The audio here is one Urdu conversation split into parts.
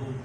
2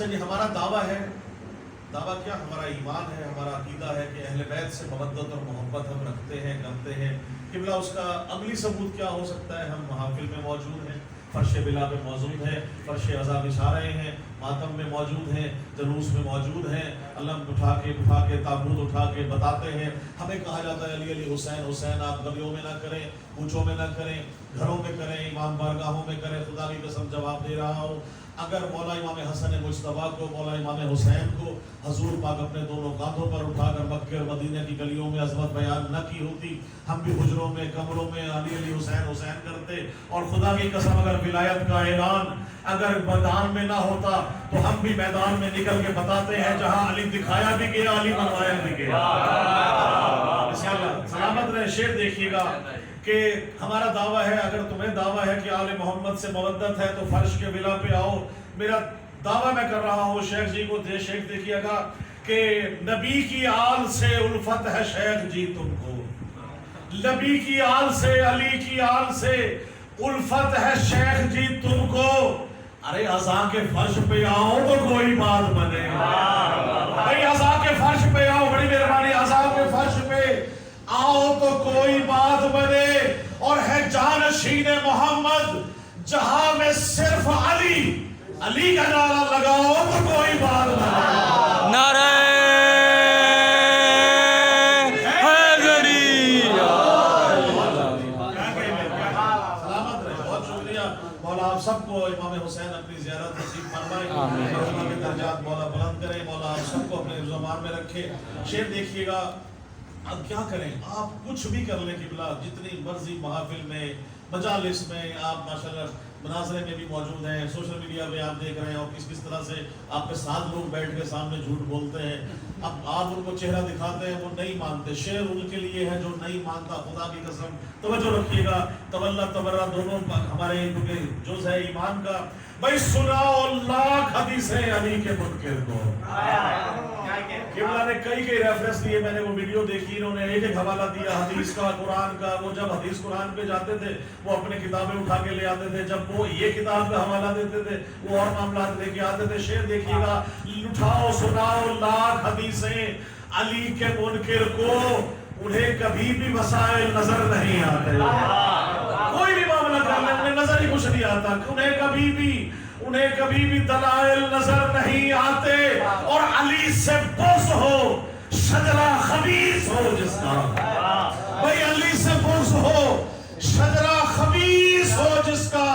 اچھا جی، ہمارا دعویٰ ہے، دعویٰ کیا؟ ہمارا ایمان ہے، ہمارا عقیدہ ہے کہ اہل بیت سے مودت اور محبت ہم رکھتے ہیں، کرتے ہیں۔ قبلہ اس کا عملی ثبوت کیا ہو سکتا ہے؟ ہم محافل میں موجود ہیں، فرش بلا میں موجود ہیں، فرش عزا بچھا رہے ہیں، ماتم میں موجود ہیں، جلوس میں موجود ہیں، علم اٹھا کے تابوت اٹھا کے بتاتے ہیں۔ ہمیں کہا جاتا ہے علی علی حسین حسین، آپ گلیوں میں نہ کریں، کوچوں میں نہ کریں، گھروں میں کریں، امام بارگاہوں میں کریں۔ خدا کی قسم جواب دے رہا ہوں، اگر مولا امام حسن مجتبیٰ کو، مولا امام حسین کو حضور پاک اپنے دونوں کاندھوں پر اٹھا کر مکہ اور مدینہ کی گلیوں میں عظمت بیان نہ کی ہوتی، ہم بھی حجروں میں کمروں میں علی علی حسین حسین کرتے۔ اور خدا کی قسم اگر ولایت کا اعلان اگر میدان میں نہ ہوتا تو ہم بھی میدان میں نکل کے بتاتے ہیں، جہاں علی دکھایا بھی گیا علی منوایا بھی گیا۔ سلامت رہے۔ شعر دیکھیے گا کہ ہمارا دعویٰ ہے، اگر تمہیں دعویٰ ہے کہ آل محمد سے مودت ہے تو فرش کے ولا پہ آؤ۔ میرا دعویٰ میں کر رہا ہوں، شیخ جی کو شیخ دیکھیے گا کہ نبی کی آل سے الفت ہے شیخ جی تم کو، نبی کی آل سے، علی کی آل سے الفت ہے شیخ جی تم کو۔ ارے عزا کے فرش پہ آؤ تو کوئی بات بنے، بھائی عزا کے فرش پہ آؤ، بڑی مہربانی، عزا کے فرش پہ آؤ تو کوئی بات بنے۔ اور ہے جانشین محمد جہاں میں صرف علی، علی کا نعرہ لگاؤ تو کوئی بات بنے۔ نعرہ حیدری۔ سلامت رہے، بہت شکریہ مولا، آپ سب کو امام حسین اپنی زیارت نصیب فرمائے، مرحبا کے درجات مولا بلند کرے، مولا آپ سب کو اپنے حفظ و امان میں رکھے۔ شعر دیکھیے گا، اب کیا کریں، آپ کچھ بھی کر لیں قبلہ، جتنی مرضی محافل میں، مجالس میں، آپ ماشاءاللہ مناظرے میں بھی موجود ہیں، سوشل میڈیا پہ آپ دیکھ رہے ہیں، اور کس طرح سے آپ کے ساتھ لوگ بیٹھ کے سامنے جھوٹ بولتے ہیں۔ اب آپ ان کو چہرہ دکھاتے ہیں، وہ نہیں مانتے۔ شعر ان کے لیے ہے جو نہیں مانتا، خدا کی قسم توجہ رکھیے گا۔ تولا تبرہ دونوں ہمارے جز ہے ایمان کا۔ بھائی سناؤ لاکھ حدیثیں علی کے منکر کو۔ قبلہ نے کئی ریفرنس دیے، میں نے وہ ویڈیو دیکھی، انہوں نے ایک حوالہ دیا حدیث کا، قرآن کا۔ وہ جب حدیث قرآن پہ جاتے تھے وہ اپنے کتابیں اٹھا کے لے آتے تھے، جب وہ یہ کتاب کا حوالہ دیتے تھے وہ اور معاملات لے کے آتے تھے۔ شعر دیکھیے گا، اٹھاؤ سناؤ لاکھ حدیثیں علی کے منکر کو، انہیں کبھی بھی مسائل نظر نہیں آتے۔ کوئی بھی معاملہ کر لیں انہیں نظر ہی کچھ نہیں آتا، انہیں کبھی بھی دلائل نظر نہیں آتے۔ اور علی سے بغض ہو، شجرہ خبیث ہو جس کا، بھائی علی سے بغض ہو، شجرہ خبیث ہو جس کا،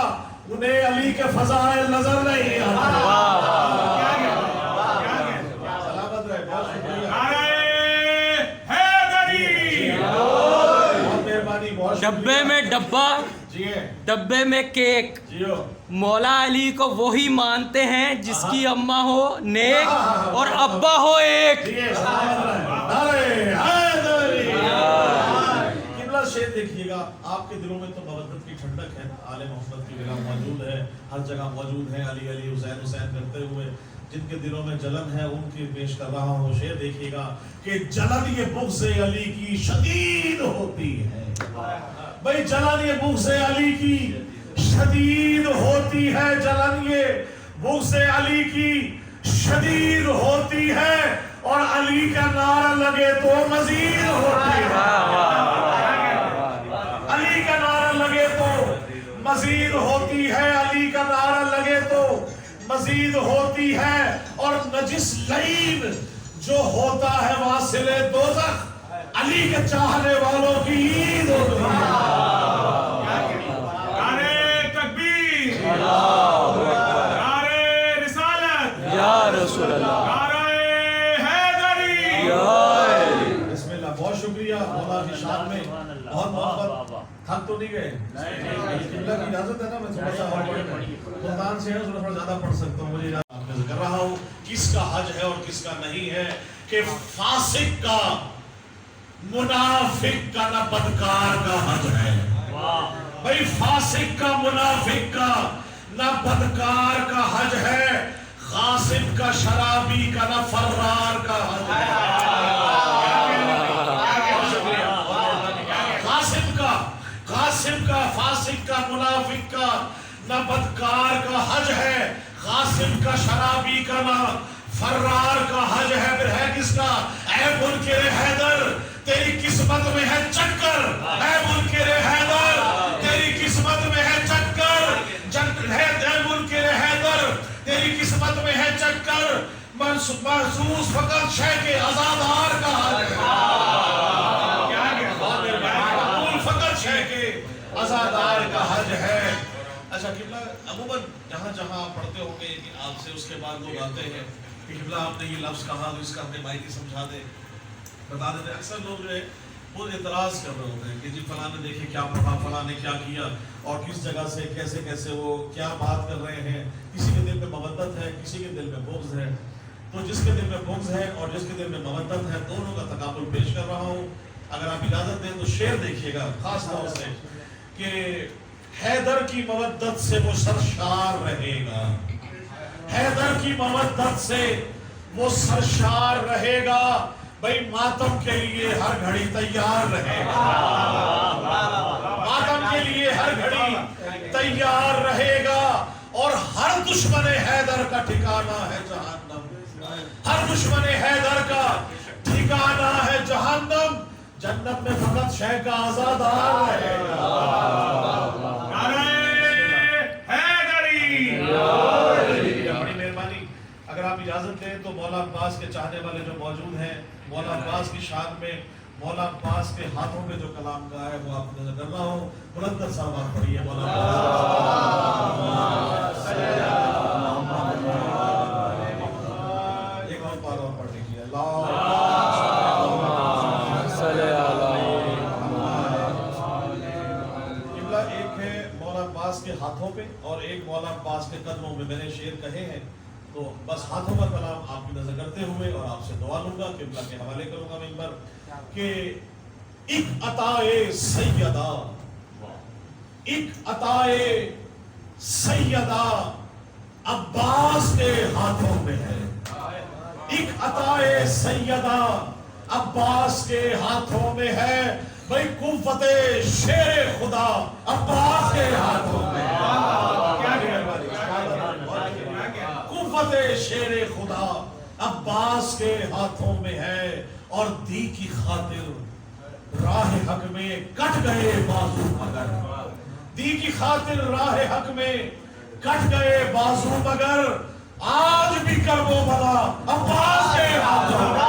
انہیں علی کے فضائل نظر نہیں آتے۔ سلامت رہے، بہت شکریہ، بہت مہربانی، بہت شکریہ۔ ڈبے میں ڈبہ، ڈبے میں کیک، مولا علی کو وہی مانتے ہیں جس کی اماں ہو نیک اور ابا ہو ایک۔ قبلہ شعر دیکھیے گا، آپ کے دلوں میں تو مودت کی ٹھنڈک ہے، آل محمد کی ولا موجود ہے، ہر جگہ موجود ہے، علی علی حسین حسین کرتے ہوئے۔ جن کے دلوں میں جلن ہے ان کی پیش کر رہا ہوں۔ شعر دیکھیے گا کہ جلن یہ بغض علی کی شدید ہوتی ہے، بھائی جلن یہ بغض علی کی شدید ہوتی ہے، جلن یہ بغض علی کی شدید ہوتی ہے، اور علی کا نعرہ لگے تو مزید ہوتی ہے، علی کا نعرہ لگے تو مزید ہوتی ہے، علی کا نعرہ لگے تو مزید ہوتی ہے۔ اور نجس لعین جو ہوتا ہے واصل دوزخ، علی کے چاہنے والوں کی عید ہوتی ہے۔ نعرہ تکبیر، نعرہ رسالت، یا رسول اللہ، نعرہ حیدری۔ بسم اللہ، بہت شکریہ مولا کی شان میں، بہت محبت۔ تھک تو نہیں گئے؟ قبلہ کی اجازت ہے نا، میں تھوڑا سا سلطان سے ہے تھوڑا زیادہ پڑھ سکتا ہوں، مجھے آپ میں کر رہا ہوں کس کا حج ہے اور کس کا نہیں ہے، کہ فاسق کا، منافق کا، نہ بدکار کا حج ہے۔ بھئی فاسق کا، منافق کا، نہ بدکار کا حج ہے، غاصب کا، شرابی کا، نہ فرار کا حج ہے۔ غاصب کا، فاسق کا، منافق کا، نہ بدکار کا حج ہے، قاسم کا شرابی کا نام، فرار کا حج ہے، پھر ہے کس کا؟ اے منکر حیدر تیری قسمت میں ہے چکر، اے منکر حیدر تیری قسمت میں ہے چکر، اے منکر حیدر تیری قسمت میں ہے چکر، محسوس فقط شے کے ازادار کا حج فقط شے کے ازادار کا حج ہے۔ اچھا قبلہ عموماً جہاں جہاں آپ پڑھتے ہوں گے کہ آپ سے اس کے بعد لوگ آتے ہیں کہ قبلہ آپ نے یہ لفظ کہا تو اس کا اپنے بھائی کی سمجھا دیں، بتا دیتے ہیں۔ اکثر لوگ جو ہے وہ اعتراض کر رہے ہوتے ہیں کہ جی فلاں نے دیکھے کیا پڑھا، فلاں نے کیا کیا، اور کس جگہ سے کیسے کیسے وہ کیا بات کر رہے ہیں، کسی کے دل میں مودت ہے، کسی کے دل میں بغض ہے۔ تو جس کے دل میں بغض ہے اور جس کے دل میں مودت ہے دونوں کا تقابل پیش کر رہا ہوں۔ اگر آپ اجازت دیں تو شعر دیکھیے گا خاص طور سے کہ حیدر کی مودت سے وہ سرشار رہے گا، حیدر کی مودت سے وہ سرشار رہے گا، بھئی ماتم کے لیے ہر گھڑی تیار رہے گا، ماتم کے لیے ہر گھڑی تیار رہے گا، اور ہر دشمن حیدر کا ٹھکانہ ہے جہنم، ہر دشمن حیدر کا ٹھکانہ ہے جہنم، جنت میں فقط شے کا آزادار رہے گا۔ بڑی مہربانی، اگر آپ اجازت دیں تو مولا عباس کے چاہنے والے جو موجود ہیں، مولا عباس کی شان میں مولا عباس کے ہاتھوں میں جو کلام کا ہے وہ آپ نظر کر رہا ہوں، بلندر صاحب پڑھیے مولا عباس، ایک اور بار اور پڑھ لیجیے، ایک ہے مولا عباس کے ہاتھوں پہ اور ایک مولا عباس کے قدموں میں، میں نے شعر کہے ہیں تو بس ہاتھوں کا کلام آپ کی نظر کرتے ہوئے اور آپ سے دعا لوں گا، قبلہ کے حوالے کروں گا منبر کہ ایک عطائے سیدہ، ایک عطائے سیدہ عباس کے ہاتھوں میں ہے، ایک عطائے سیدہ عباس کے ہاتھوں میں ہے، بھئی قوت شیر خدا عباس کے ہاتھوں میں ہے، قوت شیر خدا عباس کے ہاتھوں میں ہے، اور دی کی خاطر راہ حق میں کٹ گئے بازو مگر، دی کی خاطر راہ حق میں کٹ گئے بازو مگر، آج بھی کربو بلا عباس کے ہاتھوں میں،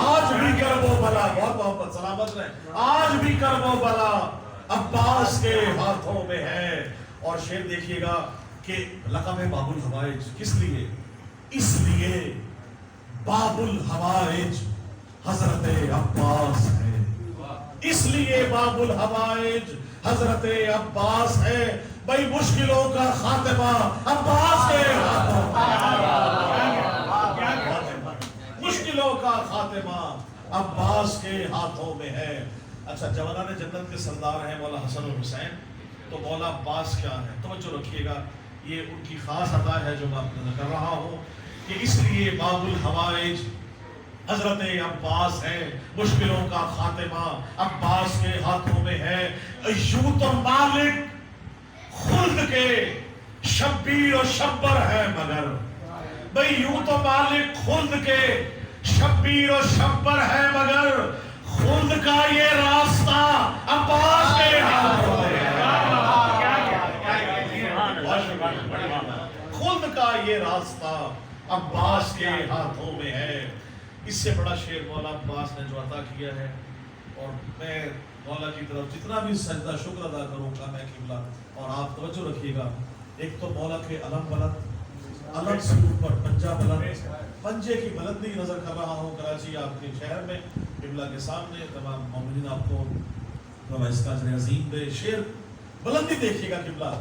آج بھی کربو بلا، بہت محبت سلامت رہے، آج بھی کربو بلا عباس کے ہاتھوں میں ہے۔ اور شعر دیکھیے گا کہ لقب ہے باب الحوائج، کس لیے؟ اس لیے باب الحوائج حضرت عباس ہے، اس لیے باب الحوائج حضرت عباس ہے، بھئی مشکلوں کا خاتمہ عباس کے ہاتھوں میں، مشکلوں کا خاتمہ عباس کے ہاتھوں میں ہے۔ اچھا جوانان جنت کے سردار ہیں مولا حسن اور حسین، تو مولا عباس کیا ہے؟ توجہ رکھیے گا، یہ ان کی خاص عطا ہے جو میں کر رہا ہوں کہ اس لیے باب الحوائج حضرت عباس ہے، مشکلوں کا خاتمہ عباس کے ہاتھوں میں ہے۔ یوں تو مالک خلد کے شبیر و شبر ہے مگر، بھئی یوں تو مالک خلد کے شبیر و شبر ہے مگر، خلد کا یہ راستہ عباس کے ہاتھوں میں ہے، خلد کا یہ راستہ عباس کے ہاتھوں میں ہے۔ اس سے بڑا شعر مولا عباس نے جو عطا کیا ہے، اور میں مولا کی طرف جتنا بھی سجدہ شکر ادا کروں گا میں قبلہ، اور آپ توجہ رکھیے گا، ایک تو مولا کے علم بلند، علم سے اوپر پنجہ بلند، پنجے کی بلندی نظر کر رہا ہوں کراچی آپ کے شہر میں قبلہ کے سامنے، تمام مومنین آپ کو اس کا اجر عظیم دے۔ شعر بلندی دیکھیے گا قبلہ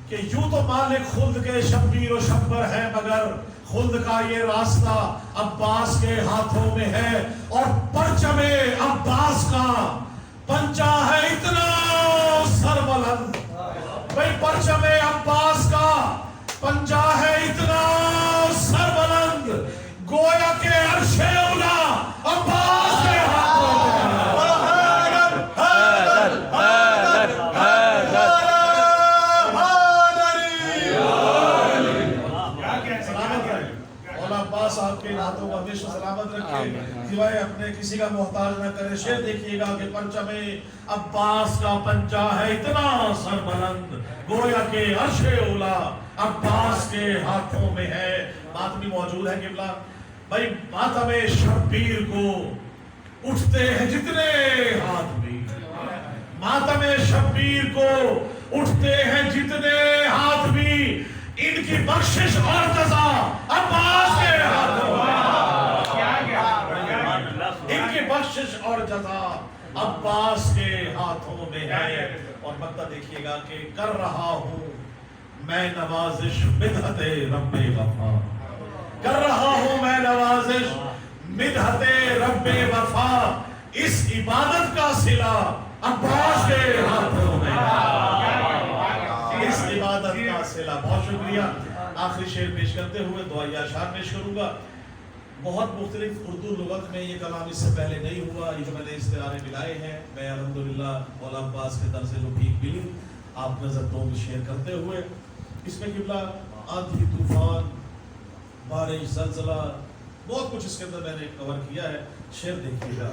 کہ یوں تو مالک خلد کے شبیر و شبر ہے مگر، خلد کا یہ راستہ عباس کے ہاتھوں میں ہے، اور پرچم عباس کا پنجہ ہے اتنا سربلند، بھئی پرچم عباس کا پنجہ ہے اتنا سربلند، گویا کہ عرش اولا عباس کے ہاتھوں میں ہے۔ عباس صاحب کے ہاتھوں کو ہمیشہ سلامت رکھے، سوائے اپنے کسی کا محتاج نہ کرے۔ شعر دیکھیے گا کہ پرچم عباس کا پنجہ ہے اتنا سربلند، گویا کہ عرش اولا عباس کے ہاتھوں میں ہے۔ بات بھی موجود ہے قبلہ بھائی، ماتم شبیر کو اٹھتے ہیں جتنے ہاتھ بھی، ماتم شبیر کو اٹھتے ہیں جتنے ہاتھ بھی، ان کی بخشش اور جزا عباس کے ہاتھوں میں، ان کی بخشش اور جزا عباس کے ہاتھوں میں ہے۔ اور مقطع دیکھیے گا کہ کر رہا ہوں میں نوازش مدحت رب وفا، کر رہا ہوں میں نوازش مدحت رب وفا، اس عبادت کا صلہ عباس کے ہاتھوں میں، اس عبادت کا صلہ۔ بہت شکریہ۔ آخری شعر پیش کرتے ہوئے دعائیہ اشعار پیش کروں گا۔ بہت مختلف اردو لغت میں یہ کلام اس سے پہلے نہیں ہوا، یہ جو میں نے استعارے ملائے ہیں، میں الحمدللہ مولا عباس کے در سے جو بھیک ملی آپ نظر دو میں شیئر کرتے ہوئے، اس میں قبلہ آندھی طوفان بارش زلزلہ بہت کچھ اس کے اندر میں نے کور کیا ہے۔ شعر دیکھیے گا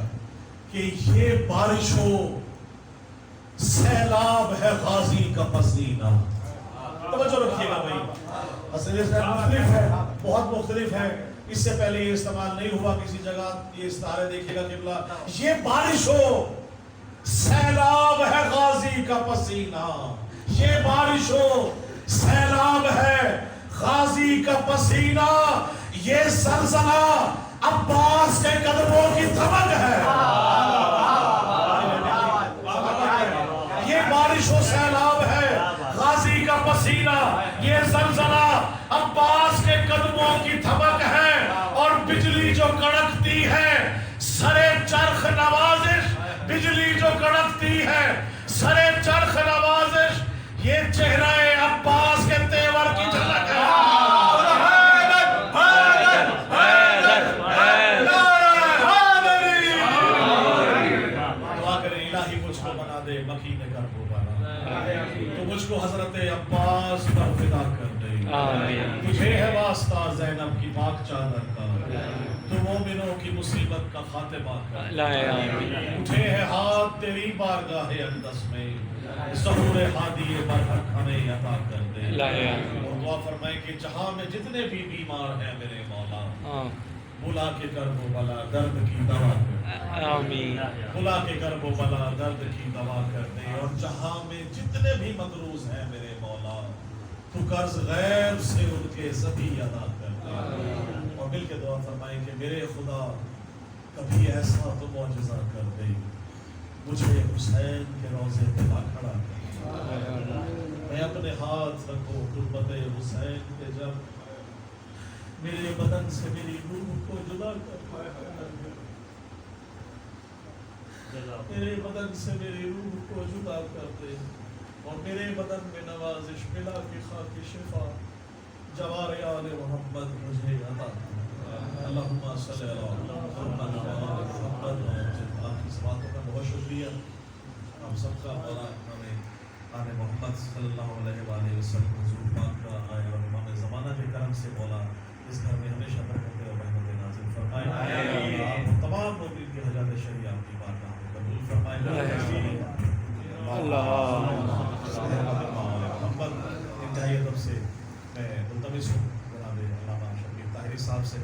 کہ یہ بارش ہو سیلاب ہے غازی کا پسینہ، توجہ رکھیے گا بھائی، مختلف ہے، بہت مختلف ہے، اس سے پہلے یہ استعمال نہیں ہوا کسی جگہ۔ یہ استعارے دیکھیے گا قبلہ، یہ بارش ہو سیلاب ہے غازی کا پسینہ، یہ بارش ہو سیلاب ہے غازی کا پسینہ، یہ زلزلہ عباس کے قدموں کی دھمک ہے، یہ بارش و سیلاب ہے غازی کا پسینہ، یہ زلزلہ عباس کے قدموں کی دھمک ہے، اور بجلی جو کڑکتی ہے سرے چرخ نوازش، بجلی جو کڑکتی ہے سرے چرخ نوازش، یہ چہرہ عباس کے تیور کی جھلک ہے۔ دعا کریں الہی مجھ کو بنا دے مکین کر کو بنا، تو مجھ کو حضرت عباس پر فدا کر دے، تجھے ہے واسطہ زینب کی پاک چادر کا، تو مومنوں کی مصیبت کا خاتمہ کر، اٹھے ہے ہاتھ تیری بارگاہ اقدس میں، ظہور ہادی برحق ہمیں عطا کر دے، اور دعا فرمائے کہ جہاں میں جتنے بھی بیمار ہیں میرے مولا، بلا کے کرب و بلا درد کی دوا کر دے، بلا کے کرب و بلا درد کی دوا کر دے، اور جہاں میں جتنے بھی مقروض ہیں میرے مولا، تو قرض غیب سے ان کے سبھی ادا کر دے، اور مل کے دعا فرمائے کہ میرے خدا کبھی ایسا تو معجزہ کر دے، مجھے حسین کے روضے پہ لا کھڑا کر، میں اپنے ہاتھ رکھو تربت حسین پہ، جب میرے بدن سے میری روح کو جدا کر دے، میرے بدن سے میری روح کو جدا کر دے، اور میرے بدن میں نوازش ملا کی خاک شفا جوار آل محمد مجھے عطا کر، اللہم صلی اللہ محمد۔ آپ کی باتوں کا بہت شکریہ، ہم سب کا مولا ہمیں آل محمد صلی اللہ علیہ وآلہ وسلم حضور پاک کا آئے اور امام زمانہ کے کرم سے مولا اس گھر میں ہمیشہ برکت اور رحمت نازل فرمائے، آپ تمام مومنین کی حاجات شرعیہ آپ کی بارگاہ میں قبول فرمائے۔ محمد انتہائی ادب سے میں ملتمس ہوں جناب علامہ شبیر طاہری صاحب سے